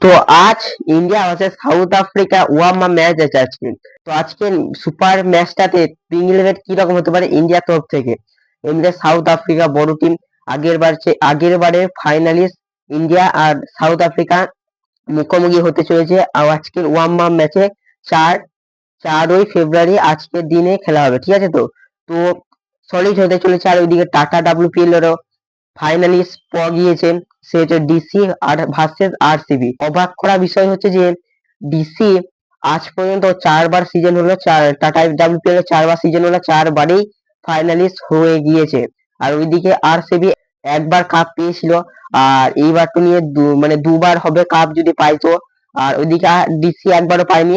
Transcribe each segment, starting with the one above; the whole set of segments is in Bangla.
তো আজ India versus south Africa one match আছে আজকে। তো আজকে সুপার ম্যাচটাতে প্রিং ইলেভেন কি রকম হতে পারে ইন্ডিয়ার তরফ থেকে। ইন্ডিয়া সাউথ আফ্রিকা বড় টিম, আগের বারে ফাইনালিস্ট ইন্ডিয়া আর সাউথ আফ্রিকা মুখোমুখি হতে চলেছে। আর আজকের ওয়ান ম্যাচে চার 4ই ফেব্রুয়ারি আজকের দিনে খেলা হবে, ঠিক আছে। তো তো সলিড হতে চলেছে। আর ওইদিকে টাটা WPL এরও ফাইনালিস্ট পাওয়া গিয়েছে, সে হচ্ছে ডিসি আর ভার্সেস আরসিবি। অবাক করা বিষয় হচ্ছে যে ডিসি আজ পর্যন্ত 4বার সিজন হলো, টাটা WPL 4বার সিজন হলো, 4বারেই ফাইনালিস্ট হয়ে গিয়েছে। আর ওইদিকে আরসিবি একবার কাপ পেয়েছিল, আর এইবার তো নিয়ে মানে দুবার হবে কাপ যদি পাইতো। আর ওইদিকে ডিসি একবারও পায়নি,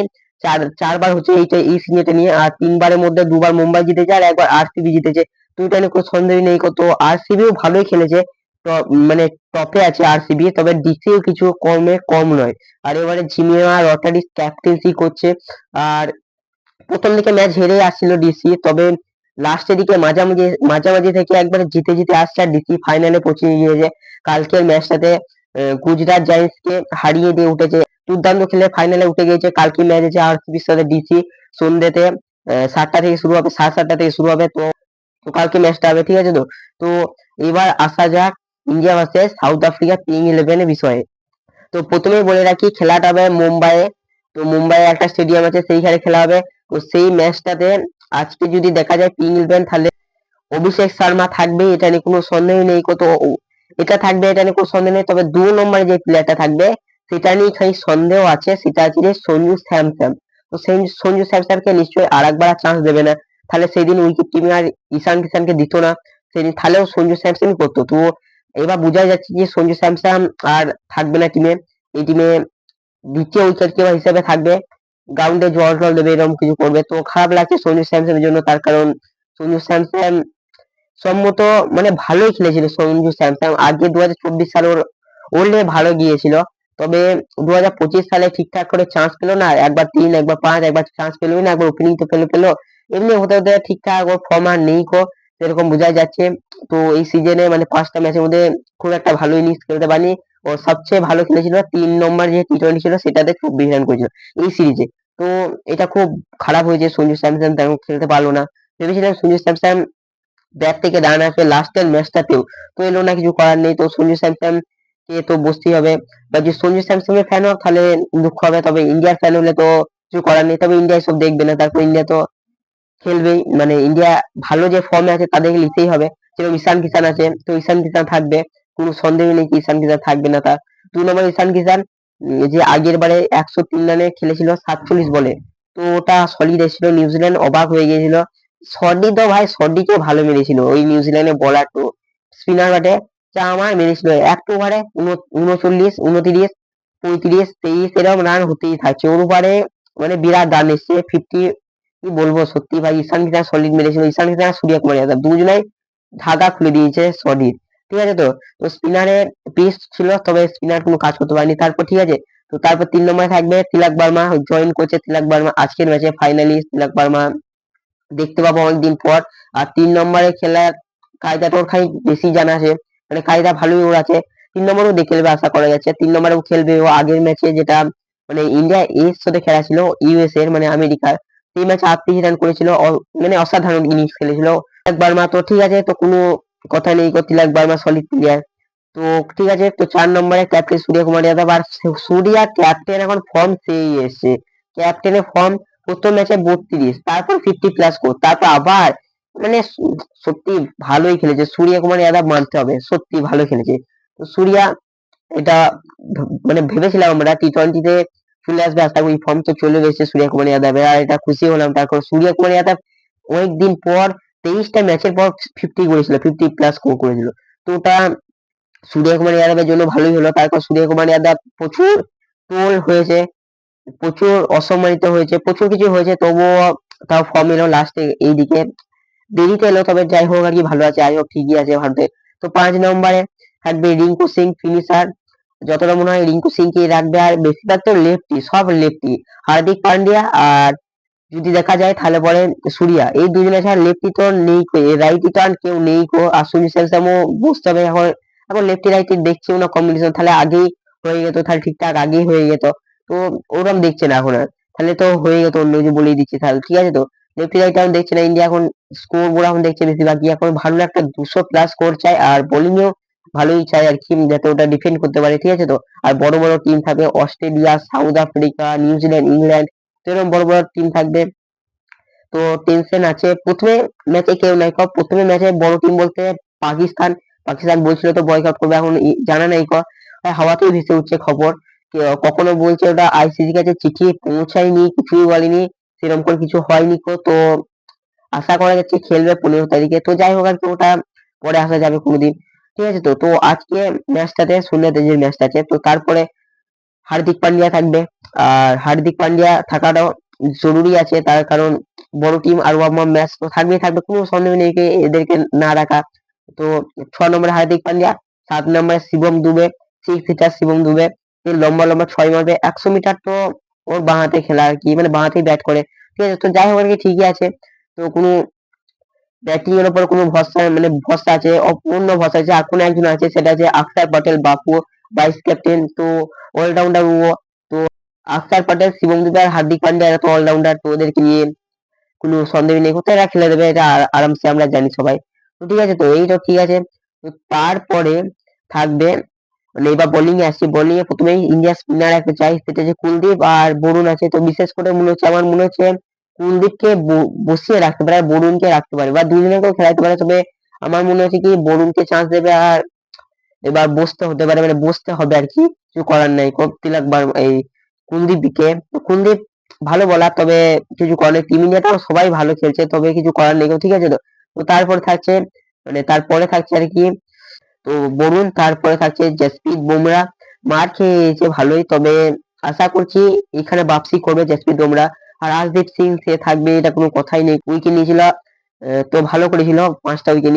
চারবার হচ্ছে এই সিজনটা নিয়ে। আর 3বারের মধ্যে 2বার মুম্বাই জিতেছে আর একবার আরসিবি জিতেছে। তো এটা নিয়ে কোনো সন্দেহ নেই। তো আরসিবিও ভালোই খেলেছে, মানে টপে আছে আরসিবি, তবে ডিসিও কিছু কম নয়। আর এবারে জিমিয়া রটারি ক্যাপ্টেন্সি করছে। আর প্রথম দিকে ম্যাচ হেরে আসছিল ডিসি, তবে লাস্টের দিকে মাঝামাঝি থেকে একবার জিতে জিতে আসছে আর ডিসি ফাইনালে পৌঁছে গিয়েছে। কালকের ম্যাচটাতে গুজরাট জায়েন্টস কে হারিয়ে দিয়ে উঠেছে, দুর্দান্ত খেলে ফাইনালে উঠে গিয়েছে। কালকে ম্যাচ আছে আরসিবির সাথে ডিসি, সন্ধ্যেতে 7টা থেকে শুরু হবে, 7:30 থেকে শুরু হবে। তো তো কালকে ম্যাচটা হবে, ঠিক আছে। তো তো এবার আসা যাক India versus south Africa playing ইলেভেনের বিষয়ে। তো প্রথমেই বলে রাখি খেলাটা হবে মুম্বাইয়ে। তো মুম্বাইয়ে একটা স্টেডিয়াম আছে, সেইখানে খেলা হবে। তো সেই ম্যাচটাতে আজকে যদি দেখা যায় প্লেইং ইলেভেন, তাহলে অভিষেক শর্মা থাকবে, এটা নিয়ে কোনো সন্দেহ নেই। এটা থাকবে, এটা নিয়ে কোনো সন্দেহ নেই। তবে 2 নম্বরে যে প্লেয়ারটা থাকবে সেটা নিয়ে খালি সন্দেহ আছে, সেটা হচ্ছে যে সঞ্জু স্যামসন। তো সেই সঞ্জু স্যামসনকে নিশ্চয়ই আর একবার চান্স দেবে না, তাহলে সেদিন উইকেট টিমে আর ঈশান কিষানকে দিত না সেদিন, তাহলেও সঞ্জু স্যামসন করতো। তো এবার বোঝা যাচ্ছে যে সঞ্জু স্যামসন আর থাকবে না টিমে। এই টিমে দ্বিতীয় উইকেট কিপার হিসেবে থাকবে, গ্রাউন্ডে জল টল দেবে, এরকম কিছু করবে। তো খারাপ লাগছে সঞ্জু স্যামসনের জন্য, তার কারণ সঞ্জু স্যামসন সম্মত মানে ভালোই খেলেছিল। সঞ্জু স্যামসন আগে 2024 সালে ওর ভালো গিয়েছিল, তবে 2025 সালে ঠিকঠাক করে চান্স পেলো না। একবার 3, একবার 5, একবার চান্স পেলোই না, একবার ওপেনিং তো পেলো। এমনি হতে হতে ঠিকঠাক ওর ফর্ম আর নেই সেরকম বোঝা যাচ্ছে। তো এই সিজনে মানে 5টা ম্যাচের মধ্যে খুব একটা ভালো ইনিংস খেলতে পারেনি। ও সবচেয়ে ভালো খেলেছিল 3 নম্বর যে T20 ছিল সেটাতে 24 রান করেছিল এই সিরিজে। তো এটা খুব খারাপ হয়েছে, সঞ্জু স্যামসন তেমন খেলতে পারলো না। ভেবেছিলাম সঞ্জু স্যামসন ব্যাট থেকে রান আসবে লাস্টের ম্যাচটাতেও, তো এলো না, কিছু করার নেই। তো সঞ্জু স্যামসন কে তো বসতেই হবে। বা যদি সঞ্জু স্যামসনের ফ্যান হোক তাহলে দুঃখ হবে, তবে ইন্ডিয়ার ফ্যান হলে তো কিছু করার নেই। তবে ইন্ডিয়া সব দেখবে না, তারপর ইন্ডিয়া তো খেলবেই, মানে ইন্ডিয়া ভালো যে ফর্মে আছে তাদেরকে নিতেই হবে। যেরকম ঈশান কিষান আছে, তো ঈশান কিষান থাকবে, কোনো সন্দেহ নেই কি ঈশান কিষান থাকবে না। তার 2 নম্বর ঈশান কিষান, যে আগের বারে 103 রানে খেলেছিল 47 বলে, তো ওটা সলিড এসেছিল। নিউজিল্যান্ড অবাক হয়ে গিয়েছিল। সর্দি তো ভাই, সর্দিকেও ভালো মেরেছিল ওই নিউজিল্যান্ডের বলার। তো স্পিনার ব্যাটে যা আমার মেরেছিল, এক ওভারে 39, 29, 35, 23 এরকম রান হতেই থাকছে ওর উপরে, মানে বিরাট রান এসছে 50। কি বলবো, সত্যি ভাই ঈশান কিষান সলিড মেরেছিল। ঈশান কিষান আর সূর্য কুমার যাদব দুজনেই ধাঁধা খুলে দিয়েছে সলিড, ঠিক আছে। তো তো স্পিনারের পিস ছিল, তবে স্পিনার কোনো কাজ করতে পারেনি। তারপর ঠিক আছে, তো তারপর 3 নম্বরে থাকবে তিলক বর্মা, জয়েন করছে তিলক বর্মা আজকের ম্যাচে ফাইনালিস্ট তিলক বর্মা দেখতে পাবো অনেকদিন পর। আর 3 নম্বরে খেলার কায়দাটা ওর খালি বেশি জানা আছে, মানে কায়দা ভালোই ওর আছে। 3 নম্বরেও দেখে নেবে আশা করা যাচ্ছে, 3 নম্বরেও খেলবে ও। আগের ম্যাচে যেটা মানে ইন্ডিয়া এর সাথে খেলা ছিল ইউএস এর মানে আমেরিকার, সেই ম্যাচে 38 রান করেছিল, মানে অসাধারণ ইনিংস খেলেছিল তিলক বর্মা। তো ঠিক আছে, তো কোনো কথা নেই, তিলক বর্মা সলিড প্লেয়ার। তো ঠিক আছে, তো 4 নম্বরে ক্যাপ্টেন সূর্য কুমার যাদব। আর সূর্যা ক্যাপ্টেন এখন ফর্ম সেই এসছে, ক্যাপ্টেনের ফর্ম প্রথম ম্যাচে 32, তারপর 50+ স্কোর, তারপর আবার মানে সত্যি ভালোই খেলেছে সূর্য কুমার যাদব, মানতে হবে সত্যি ভালো খেলেছে। তো সূর্যা এটা মানে ভেবেছিলাম আমরা T20-তে চলে আসবে, আশা করি ফর্ম তো চলে এসেছে সূর্য কুমার যাদবের, আর এটা খুশি হলাম। তারপর সূর্য কুমার যাদব অনেকদিন পর 23টা ম্যাচের পর 50 করেছিল, 50+ স্কোর করেছিল। তো ওটা সূর্য কুমার যাদবের জন্য ভালোই হলো। তারপর সূর্য কুমার যাদব প্রচুর ট্রোল হয়েছে, প্রচুর অসম্মানিত হয়েছে, প্রচুর কিছু হয়েছে, তবুও তাও ফর্ম এলো লাস্টে এইদিকে, দেরিতে এলো, তবে যাই হোক আর কি ভালো আছে, যাই হোক ঠিকই আছে ভারতে। তো 5 নম্বরে থাকবে রিঙ্কু সিং ফিনিশার, যতটা মনে হয় রিঙ্কু সিং কে রাখবে। আর বেশিরভাগ তো লেফটি, সব লেফটি, হার্দিক পান্ডিয়া আর যদি দেখা যায় তাহলে পরে সূর্যা, এই দুজনে ছাড়া লেফটি তো নেই, রাইটি তো আর কেউ নেই আর সঞ্জু স্যামসনও বুঝতে হবে এখন। এখন লেফটি রাইটি দেখছিও না কম্বিনেশন, তাহলে আগেই হয়ে যেত তাহলে ঠিকঠাক আগেই হয়ে যেত। তো ওরকম দেখছে না এখন আর, তাহলে তো হয়ে যেত, অন্য কিছু বলেই দিচ্ছি তাহলে ঠিক আছে। তো লেফট রাইট এখন দেখছে না ইন্ডিয়া, এখন স্কোর বোর্ড এখন দেখছে বেশিরভাগ কি এখন ভালো একটা 200+ স্কোর চাই, আর বোলিং এও ভালোই চাই আর কি, যাতে ওটা ডিফেন্ড করতে পারে ঠিক আছে। তো আর বড় বড় টিম থাকবে, Australia, south Africa, New Zealand, England, তো এরকম বড় বড় টিম থাকবে। তো টেনশন আছে, প্রথমে ম্যাচে কেউ নাই কো, প্রথমে ম্যাচে বড় টিম বলতে পাকিস্তান। পাকিস্তান বলছিল তো বয়কট করবে, এখন জানা নাই কো, হাওয়াতেই ভেসে উঠছে খবর। কখনো বলছে ওটা আইসিসির কাছে চিঠি পৌঁছায়নি, কিছুই বলেনি, সেরকম করে কিছু হয়নি কো। তো আশা করা যাচ্ছে খেলবে 15 তারিখে। তো যাই হোক আর কি, ওটা পরে আসা যাবে কোনোদিন ঠিক আছে। তো তো আজকে ম্যাচটাতে সন্ধ্যা যে ম্যাচটা আছে, তো তারপরে হার্দিক পান্ডিয়া থাকবে। আর হার্দিক পান্ডিয়া থাকাটাও জরুরি আছে, তার কারণ বড় টিম আর ওয়ার্ম আপ ম্যাচ তো থাকবেই থাকবে, কোনো সন্দেহ নেই এদেরকে না রাখা। তো 6 নম্বরে হার্দিক পান্ডিয়া, 7 নম্বরে শিবম দুবে, 6 হিটার শিবম দুবে, লম্বা লম্বা 6 মারবে 100 মিটার। তো ওর বাঁ হাতে খেলা আর কি, মানে বাঁ হাতেই ব্যাট করে ঠিক আছে। তো যাই হোক আর কি, ঠিকই আছে। তো কোনো ব্যাটিং এর উপর কোনো ভরসা, মানে ভরসা আছে, অপূর্ণ ভরসা আছে। আর কোনো একজন আছে, সেটা আছে অক্ষর পটেল বাপু, ভাইস ক্যাপ্টেন, তো অলরাউন্ডার ও। তো অক্ষর পটেল, শিবম দুবে আর হার্দিক পান্ডিয়া এরা তো অলরাউন্ডার, তো ওদেরকে নিয়ে কোনো সন্দেহ নেই, কোথায় এরা খেলে দেবে, এটা আরামসে আমরা জানি সবাই। তো ঠিক আছে, তো এই তো ঠিক আছে। তো তারপরে থাকবে, মানে এবার বোলিং এ আসছি, বোলিং এ প্রথমেই ইন্ডিয়া স্পিনার একটা চাই, সেটা হচ্ছে কুলদীপ আর বরুণ আছে। তো বিশেষ করে মনে হচ্ছে, আমার মনে হচ্ছে কুলদীপকে বসিয়ে রাখতে পারে আর বরুণকে রাখতে পারে, বা দুজনেকেও খেলাতে পারে, তবে আমার মনে হচ্ছে কি বরুণকে চান্স দেবে। আর এবার বসতে হতে পারে, মানে বসতে হবে আর কি, কিছু করার নাই। তিলক এই কুলদীপকে, তো কুলদীপ ভালো বলার, তবে কিছু করার নেই, টিম ইন্ডিয়াটাও সবাই ভালো খেলছে, তবে কিছু করার নেই ঠিক আছে। তো তো তারপরে থাকছে, মানে তারপরে থাকছে আর কি, তো বরুণ, তারপরে থাকছে জসপ্রীত বুমরা। মার খেয়েছে ভালোই, তবে আশা করছি এখানে বাপসি করবে জসপ্রীত বুমরা। আর আশদীপ সিং সে থাকবে, এটা কোনো কথাই নেই, উইকেট নিয়েছিল, তো ভালো করেছিল, 5টা উইকেট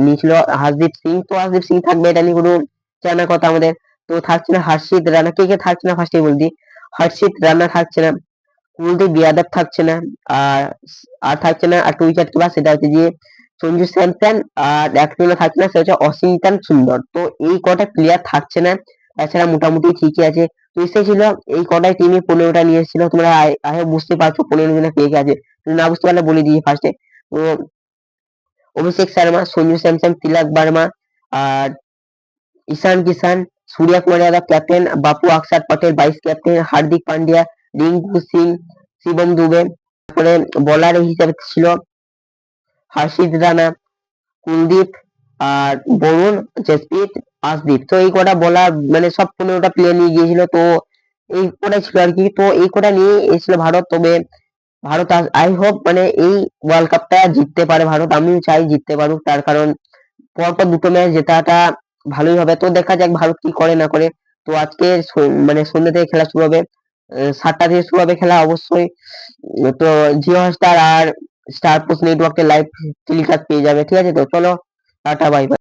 নিয়েছিল হার্ষদীপ সিং। তো হার্ষদীপ সিং থাকবে, এটা নিয়ে কোনো জানার কথা আমাদের। তো থাকছে না হর্ষিত রানা, কে কে থাকছে না ফার্স্টে বলদি। হর্ষিত রানা থাকছে না, কুলদীপ যাদব থাকছে না, আর আর থাকছে না আর উইকেট কিপার, সেটা হচ্ছে যে সঞ্জু স্যামসন। আর একজনও থাকছে না, সেটা হচ্ছে অসিন্তন সুন্দর। তো এই কটা প্লেয়ার থাকছে না, তাছাড়া মোটামুটি ঠিকই আছে। তো এসেছিল এই কটাই টিমে 15টা নিয়ে এসেছিল, তোমরা আগে বুঝতে পারছো 15 জনের কে কে আছে, তুমি না বুঝতে পারলে বলে দিই ফার্স্টে। তো অভিষেক শর্মা, সঞ্জু স্যামসন, তিলক বর্মা, আর ঈশান কিষান, সূর্য কুমার যাদব ক্যাপ্টেন, বাপু অক্ষর পটেল ভাইস ক্যাপ্টেন, হার্দিক পান্ডিয়া, রিঙ্কু সিং, শিবম দুবে। তারপরে বোলার হিসেবে ছিল হর্ষিত রানা, কুলদীপ, আর বরুণ, জসপ্রীত, আশদীপ। তো এই কটা বলার, মানে সব 15টা প্লেয়ার নিয়ে গিয়েছিল। তো এই কটা ছিল আর কি, তো এই কটা নিয়ে এসেছিল ভারত। তবে ভারত আই হোপ মানে এই ওয়ার্ল্ড কাপটা জিততে পারে ভারত, আমিও চাই জিততে পারুক, তার কারণ পরপর দুটো ম্যাচ জেতাটা ভালোই হবে। তো দেখা যাক ভারত কি করে না করে। তো আজকে মানে সন্ধ্যা থেকে খেলা শুরু হবে, 7টা থেকে শুরু হবে খেলা অবশ্যই। তো জিও হটস্টার আর স্টার স্পোর্টস নেটওয়ার্কের লাইভ টেলিকাস্ট পেয়ে যাবে ঠিক আছে। তো চলো, টাটা বাই বাই।